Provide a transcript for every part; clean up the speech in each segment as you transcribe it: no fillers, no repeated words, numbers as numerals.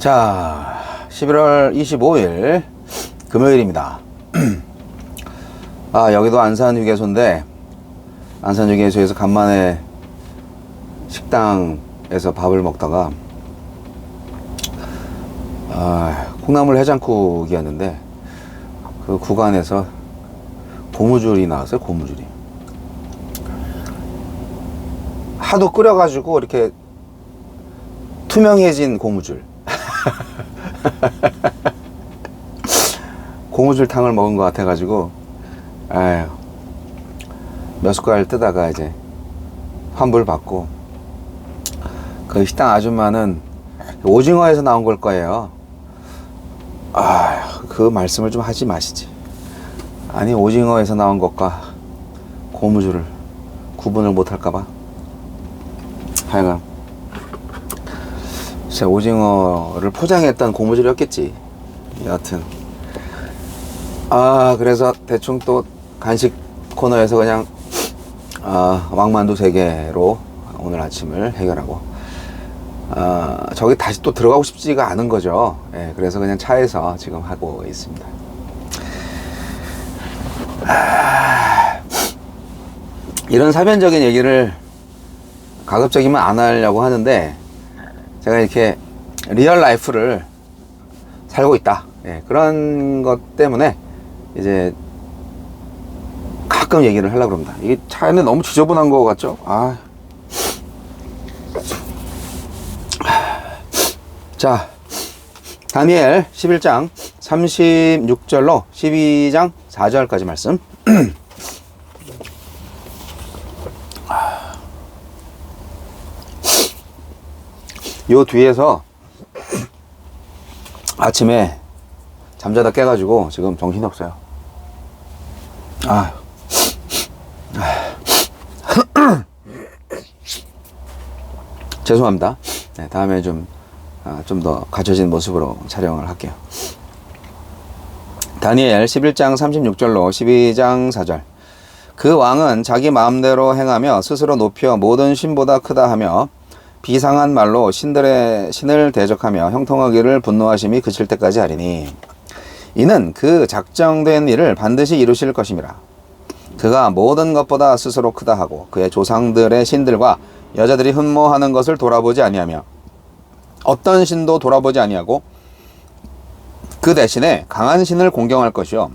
자, 11월 25일 금요일입니다. 여기도 안산휴게소인데, 안산휴게소에서 간만에 식당에서 밥을 먹다가 콩나물 해장국이었는데 그 구간에서 고무줄이 나왔어요. 고무줄이 하도 끓여가지고 이렇게 투명해진 고무줄 고무줄탕을 먹은 것 같아가지고 몇 숟갈 뜨다가 이제 환불 받고, 그 식당 아줌마는 오징어에서 나온 걸 거예요. 그 말씀을 좀 하지 마시지. 아니, 오징어에서 나온 것과 고무줄을 구분을 못 할까봐. 하여간 진짜 오징어를 포장했던 고무줄이었겠지. 여하튼 그래서 대충 또 간식 코너에서 그냥 왕만두 3개로 오늘 아침을 해결하고, 저기 다시 또 들어가고 싶지가 않은 거죠. 그래서 그냥 차에서 지금 하고 있습니다. 이런 사변적인 얘기를 가급적이면 안 하려고 하는데, 제가 이렇게 리얼 라이프를 살고 있다, 그런 것 때문에 이제 가끔 얘기를 하려고 합니다. 이게 차에는 너무 지저분한 거 같죠? 자, 다니엘 11장 36절로 12장 4절까지 말씀. 요 뒤에서 아침에 잠자다 깨가지고 지금 정신이 없어요. 죄송합니다. 다음에 좀 더 갖춰진 모습으로 촬영을 할게요. 다니엘 11장 36절로 12장 4절. 그 왕은 자기 마음대로 행하며 스스로 높여 모든 신보다 크다 하며 비상한 말로 신을 대적하며 형통하기를 분노하심이 그칠 때까지 하리니, 이는 그 작정된 일을 반드시 이루실 것임이라. 그가 모든 것보다 스스로 크다 하고 그의 조상들의 신들과 여자들이 흠모하는 것을 돌아보지 아니하며 어떤 신도 돌아보지 아니하고 그 대신에 강한 신을 공경할 것이요,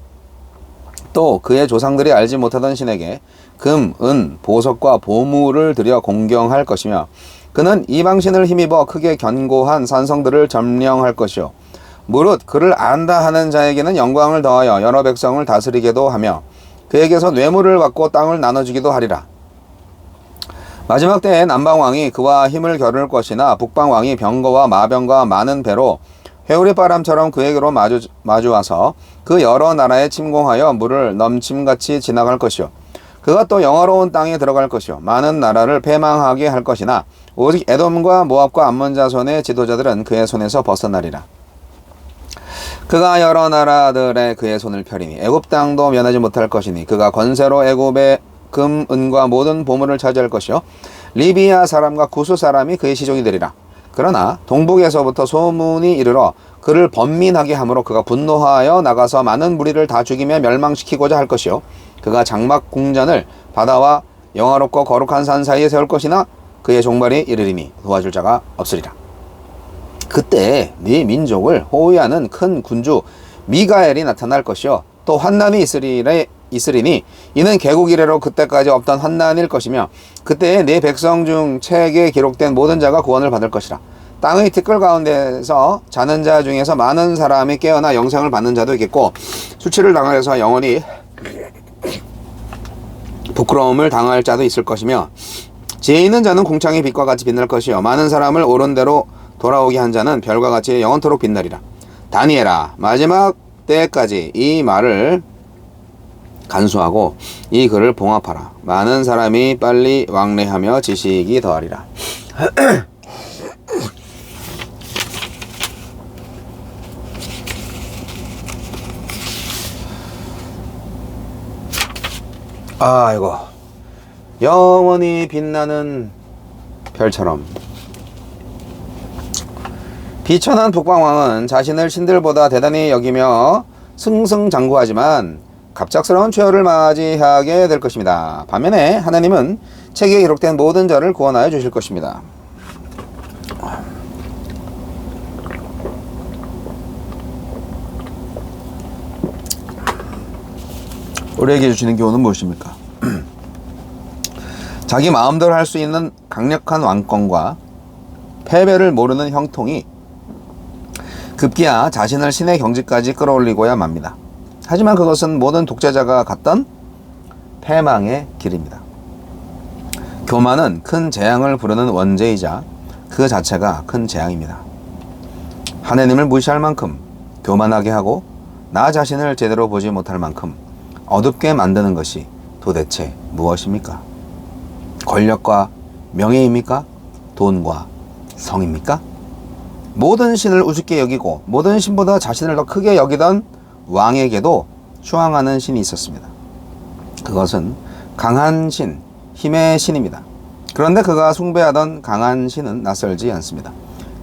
또 그의 조상들이 알지 못하던 신에게 금, 은, 보석과 보물을 들여 공경할 것이며, 그는 이방신을 힘입어 크게 견고한 산성들을 점령할 것이요, 무릇 그를 안다 하는 자에게는 영광을 더하여 여러 백성을 다스리게도 하며 그에게서 뇌물을 받고 땅을 나눠주기도 하리라. 마지막 때에 남방왕이 그와 힘을 겨룰 것이나 북방왕이 병거와 마병과 많은 배로 회오리 바람처럼 그에게로 마주와서 그 여러 나라에 침공하여 물을 넘침같이 지나갈 것이요, 그가 또 영화로운 땅에 들어갈 것이요, 많은 나라를 패망하게 할 것이나 오직 에돔과 모압과 암몬 자손의 지도자들은 그의 손에서 벗어나리라. 그가 여러 나라들의 그의 손을 펴리니 애굽 땅도 면하지 못할 것이니, 그가 권세로 애굽의 금, 은과 모든 보물을 차지할 것이요, 리비아 사람과 구스 사람이 그의 시종이 되리라. 그러나 동북에서부터 소문이 이르러 그를 번민하게 하므로 그가 분노하여 나가서 많은 무리를 다 죽이며 멸망시키고자 할 것이요, 그가 장막 궁전을 바다와 영화롭고 거룩한 산 사이에 세울 것이나 그의 종말이 이르리니 도와줄 자가 없으리라. 그때 네 민족을 호위하는 큰 군주 미가엘이 나타날 것이요, 또 환난이 있으리니 이는 개국 이래로 그때까지 없던 환난일 것이며, 그때에 네 백성 중 책에 기록된 모든 자가 구원을 받을 것이라. 땅의 티끌 가운데서 자는 자 중에서 많은 사람이 깨어나 영생을 받는 자도 있겠고, 수치를 당하여서 영원히 부끄러움을 당할 자도 있을 것이며, 지혜 있는 자는 궁창의 빛과 같이 빛날 것이요, 많은 사람을 옳은 대로 돌아오게 한 자는 별과 같이 영원토록 빛나리라. 다니엘아, 마지막 때까지 이 말을 간수하고 이 글을 봉합하라. 많은 사람이 빨리 왕래하며 지식이 더하리라. 아이고, 영원히 빛나는 별처럼 비천한 북방왕은 자신을 신들보다 대단히 여기며 승승장구하지만 갑작스러운 최후를 맞이하게 될 것입니다. 반면에 하나님은 책에 기록된 모든 자를 구원하여 주실 것입니다. 우리에게 주시는 교훈은 무엇입니까? 자기 마음대로 할 수 있는 강력한 왕권과 패배를 모르는 형통이 급기야 자신을 신의 경지까지 끌어올리고야 맙니다. 하지만 그것은 모든 독재자가 갔던 패망의 길입니다. 교만은 큰 재앙을 부르는 원죄이자 그 자체가 큰 재앙입니다. 하나님을 무시할 만큼 교만하게 하고 나 자신을 제대로 보지 못할 만큼 어둡게 만드는 것이 도대체 무엇입니까? 권력과 명예입니까? 돈과 성입니까? 모든 신을 우습게 여기고 모든 신보다 자신을 더 크게 여기던 왕에게도 추앙하는 신이 있었습니다. 그것은 강한 신, 힘의 신입니다. 그런데 그가 숭배하던 강한 신은 낯설지 않습니다.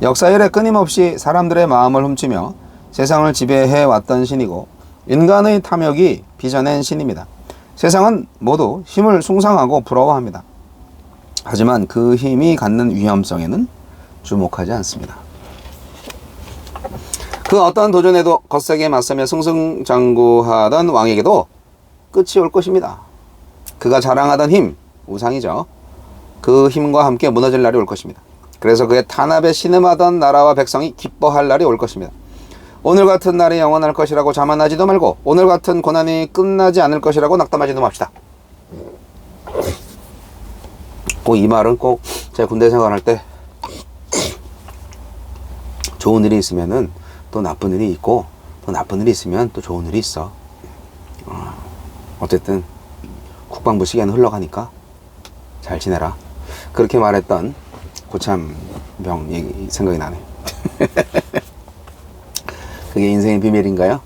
역사 이래 끊임없이 사람들의 마음을 훔치며 세상을 지배해 왔던 신이고 인간의 탐욕이 빚어낸 신입니다. 세상은 모두 힘을 숭상하고 부러워합니다. 하지만 그 힘이 갖는 위험성에는 주목하지 않습니다. 그 어떤 도전에도 거세게 맞서며 승승장구하던 왕에게도 끝이 올 것입니다. 그가 자랑하던 힘, 우상이죠. 그 힘과 함께 무너질 날이 올 것입니다. 그래서 그의 탄압에 신음하던 나라와 백성이 기뻐할 날이 올 것입니다. 오늘 같은 날이 영원할 것이라고 자만하지도 말고 오늘 같은 고난이 끝나지 않을 것이라고 낙담하지도 맙시다. 꼭 이 말은 꼭 제가 군대 생활할 때 좋은 일이 있으면은 또 나쁜 일이 있고 또 나쁜 일이 있으면 또 좋은 일이 있어. 어쨌든 국방부 시계는 흘러가니까 잘 지내라. 그렇게 말했던 고참병 얘기 생각이 나네. 그게 인생의 비밀인가요?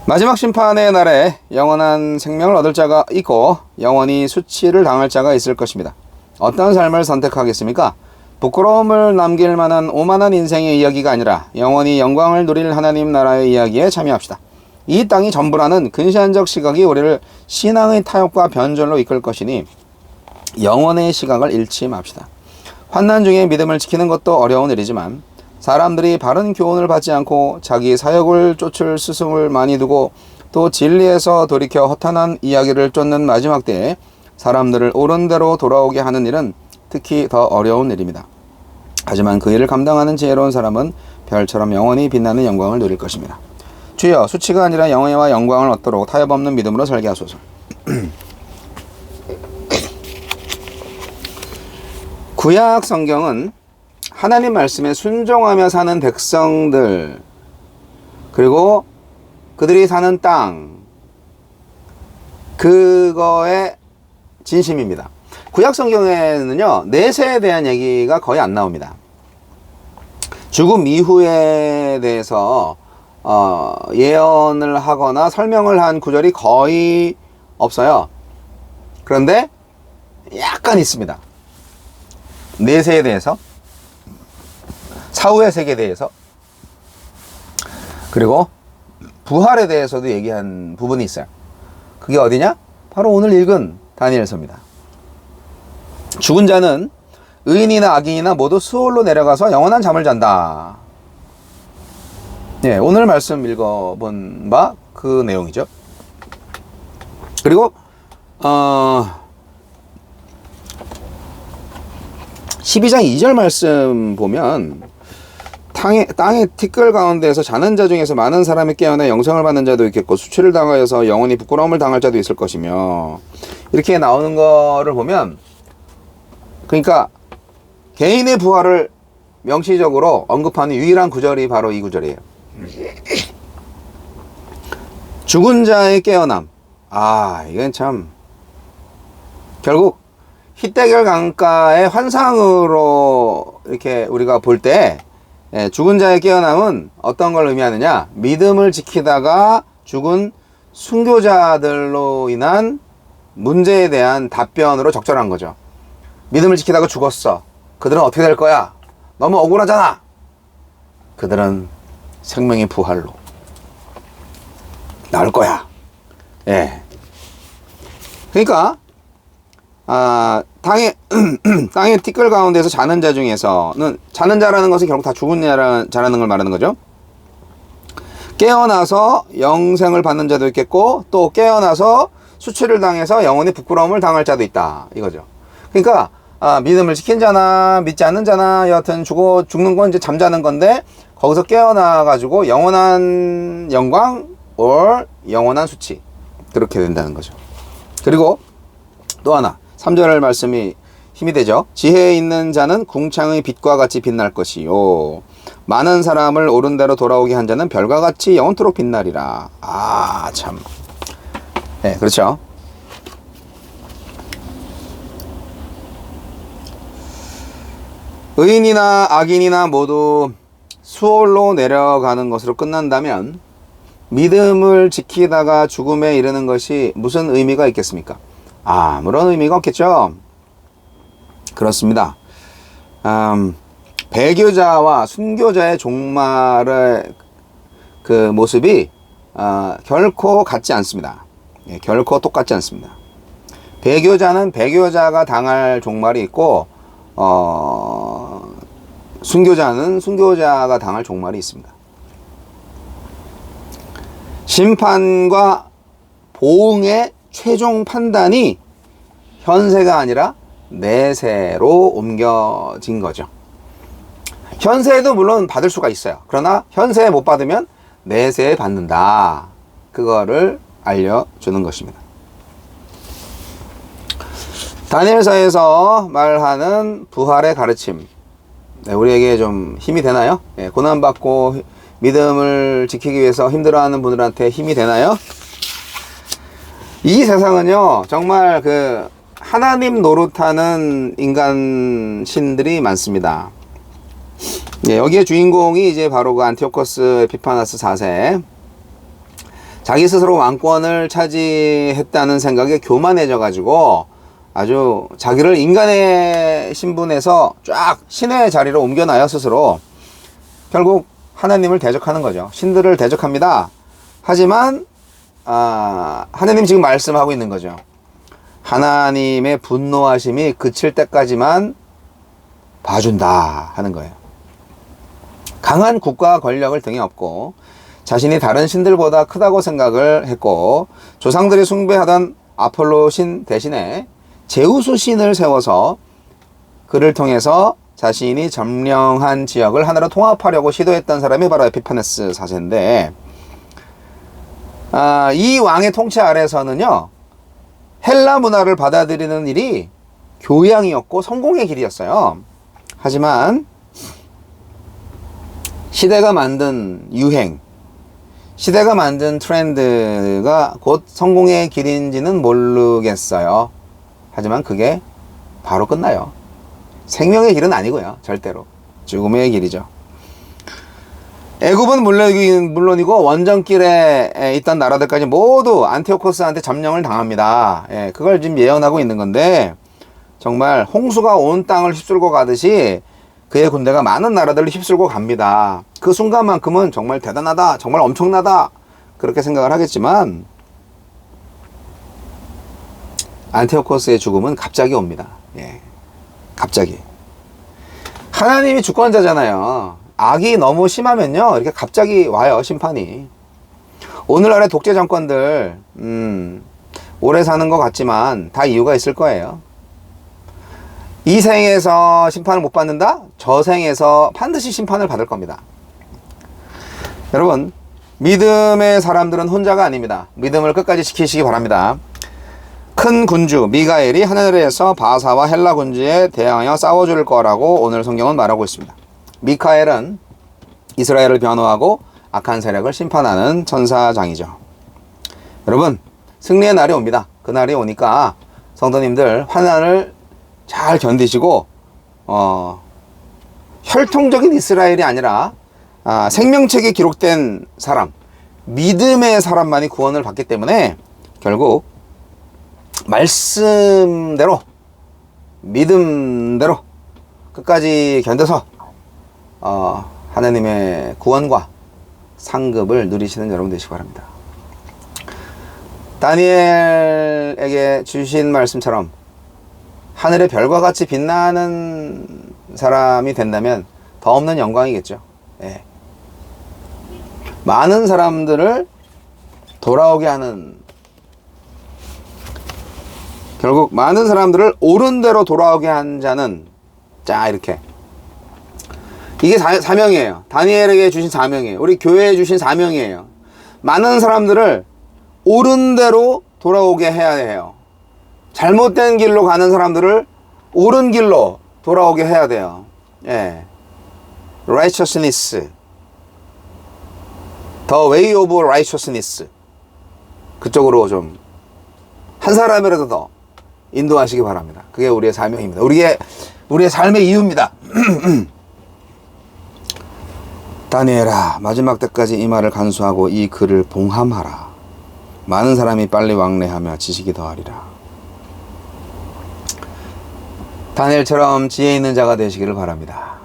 마지막 심판의 날에 영원한 생명을 얻을 자가 있고 영원히 수치를 당할 자가 있을 것입니다. 어떤 삶을 선택하겠습니까? 부끄러움을 남길 만한 오만한 인생의 이야기가 아니라 영원히 영광을 누릴 하나님 나라의 이야기에 참여합시다. 이 땅이 전부라는 근시안적 시각이 우리를 신앙의 타협과 변절로 이끌 것이니 영원의 시각을 잃지 맙시다. 환난 중에 믿음을 지키는 것도 어려운 일이지만 사람들이 바른 교훈을 받지 않고 자기 사역을 쫓을 스승을 많이 두고 또 진리에서 돌이켜 허탄한 이야기를 쫓는 마지막 때에 사람들을 옳은 대로 돌아오게 하는 일은 특히 더 어려운 일입니다. 하지만 그 일을 감당하는 지혜로운 사람은 별처럼 영원히 빛나는 영광을 누릴 것입니다. 주여, 수치가 아니라 영예와 영광을 얻도록 타협 없는 믿음으로 살게 하소서. 구약 성경은 하나님 말씀에 순종하며 사는 백성들, 그리고 그들이 사는 땅, 그거의 진심입니다. 구약 성경에는요, 내세에 대한 얘기가 거의 안 나옵니다. 죽음 이후에 대해서 예언을 하거나 설명을 한 구절이 거의 없어요. 그런데 약간 있습니다. 내세에 대해서, 사후의 세계에 대해서, 그리고 부활에 대해서도 얘기한 부분이 있어요. 그게 어디냐? 바로 오늘 읽은 다니엘서입니다. 죽은 자는 의인이나 악인이나 모두 수월로 내려가서 영원한 잠을 잔다. 예, 오늘 말씀 읽어본 바 그 내용이죠. 그리고 12장 2절 말씀 보면 땅의 티끌 가운데에서 자는 자 중에서 많은 사람이 깨어나 영생을 받는 자도 있겠고 수치를 당하여서 영원히 부끄러움을 당할 자도 있을 것이며, 이렇게 나오는 거를 보면, 그러니까 개인의 부활을 명시적으로 언급하는 유일한 구절이 바로 이 구절이에요. 죽은 자의 깨어남. 이건 참 결국 히데겔 강가의 환상으로 이렇게 우리가 볼 때 죽은 자의 깨어남은 어떤 걸 의미하느냐? 믿음을 지키다가 죽은 순교자들로 인한 문제에 대한 답변으로 적절한 거죠. 믿음을 지키다가 죽었어. 그들은 어떻게 될 거야? 너무 억울하잖아. 그들은 생명의 부활로 나올 거야. 예. 그러니까 땅의 티끌 가운데서 자는 자 중에서는, 자는 자라는 것은 결국 다 죽은 자라는 걸 말하는 거죠. 깨어나서 영생을 받는 자도 있겠고, 또 깨어나서 수치를 당해서 영원히 부끄러움을 당할 자도 있다, 이거죠. 그러니까 믿음을 지킨 자나 믿지 않는 자나 여하튼 죽는 건 이제 잠자는 건데, 거기서 깨어나 가지고 영원한 영광 or 영원한 수치, 그렇게 된다는 거죠. 그리고 또 하나 3절 말씀이 힘이 되죠. 지혜 있는 자는 궁창의 빛과 같이 빛날 것이요, 많은 사람을 옳은 대로 돌아오게 한 자는 별과 같이 영원토록 빛나리라. 참. 네, 그렇죠. 의인이나 악인이나 모두 수월로 내려가는 것으로 끝난다면 믿음을 지키다가 죽음에 이르는 것이 무슨 의미가 있겠습니까? 아무런 의미가 없겠죠. 그렇습니다. 배교자와 순교자의 종말의 그 모습이 결코 같지 않습니다. 예, 결코 똑같지 않습니다. 배교자는 배교자가 당할 종말이 있고, 순교자는 순교자가 당할 종말이 있습니다. 심판과 보응의 최종 판단이 현세가 아니라 내세로 옮겨진 거죠. 현세에도 물론 받을 수가 있어요. 그러나 현세에 못 받으면 내세에 받는다, 그거를 알려주는 것입니다. 다니엘서에서 말하는 부활의 가르침, 우리에게 좀 힘이 되나요? 고난받고 믿음을 지키기 위해서 힘들어하는 분들한테 힘이 되나요? 이 세상은요, 정말 하나님 노릇하는 인간 신들이 많습니다. 여기에 주인공이 이제 바로 그 안티오코스 에피파네스 4세, 자기 스스로 왕권을 차지했다는 생각에 교만해져 가지고 아주 자기를 인간의 신분에서 쫙 신의 자리로 옮겨놔요, 스스로. 결국 하나님을 대적하는 거죠. 신들을 대적합니다. 하지만 하나님 지금 말씀하고 있는 거죠. 하나님의 분노하심이 그칠 때까지만 봐준다 하는 거예요. 강한 국가 권력을 등에 업고 자신이 다른 신들보다 크다고 생각을 했고, 조상들이 숭배하던 아폴로 신 대신에 제우스 신을 세워서 그를 통해서 자신이 점령한 지역을 하나로 통합하려고 시도했던 사람이 바로 에피파네스 4세인데, 이 왕의 통치 아래에서는요, 헬라 문화를 받아들이는 일이 교양이었고 성공의 길이었어요. 하지만 시대가 만든 유행, 시대가 만든 트렌드가 곧 성공의 길인지는 모르겠어요. 하지만 그게 바로 끝나요. 생명의 길은 아니고요, 절대로 죽음의 길이죠. 애굽은 물론이고 원정길에 있던 나라들까지 모두 안티오코스한테 점령을 당합니다. 그걸 지금 예언하고 있는 건데, 정말 홍수가 온 땅을 휩쓸고 가듯이 그의 군대가 많은 나라들을 휩쓸고 갑니다. 그 순간만큼은 정말 대단하다, 정말 엄청나다, 그렇게 생각을 하겠지만 안티오코스의 죽음은 갑자기 옵니다. 갑자기. 하나님이 주권자잖아요. 악이 너무 심하면요, 이렇게 갑자기 와요, 심판이. 오늘날의 독재 정권들 오래 사는 것 같지만 다 이유가 있을 거예요. 이 생에서 심판을 못 받는다? 저 생에서 반드시 심판을 받을 겁니다. 여러분, 믿음의 사람들은 혼자가 아닙니다. 믿음을 끝까지 지키시기 바랍니다. 큰 군주 미가엘이 하늘에서 바사와 헬라 군주에 대항하여 싸워줄 거라고 오늘 성경은 말하고 있습니다. 미카엘은 이스라엘을 변호하고 악한 세력을 심판하는 천사장이죠. 여러분, 승리의 날이 옵니다. 그 날이 오니까 성도님들 환난을 잘 견디시고 혈통적인 이스라엘이 아니라 생명책에 기록된 사람, 믿음의 사람만이 구원을 받기 때문에 결국 말씀대로, 믿음대로 끝까지 견뎌서 하나님의 구원과 상급을 누리시는 여러분 되시기 바랍니다. 다니엘에게 주신 말씀처럼 하늘의 별과 같이 빛나는 사람이 된다면 더 없는 영광이겠죠. 예. 많은 사람들을 돌아오게 하는, 결국 많은 사람들을 옳은 대로 돌아오게 한 자는, 자, 이렇게, 이게 사명이에요. 다니엘에게 주신 사명이에요. 우리 교회에 주신 사명이에요. 많은 사람들을 옳은 대로 돌아오게 해야 해요. 잘못된 길로 가는 사람들을 옳은 길로 돌아오게 해야 돼요. 예. righteousness, the way of righteousness, 그쪽으로 좀 한 사람이라도 더 인도하시기 바랍니다. 그게 우리의 사명입니다. 우리의 삶의 이유입니다. 다니엘아, 마지막 때까지 이 말을 간수하고 이 글을 봉함하라. 많은 사람이 빨리 왕래하며 지식이 더하리라. 다니엘처럼 지혜 있는 자가 되시기를 바랍니다.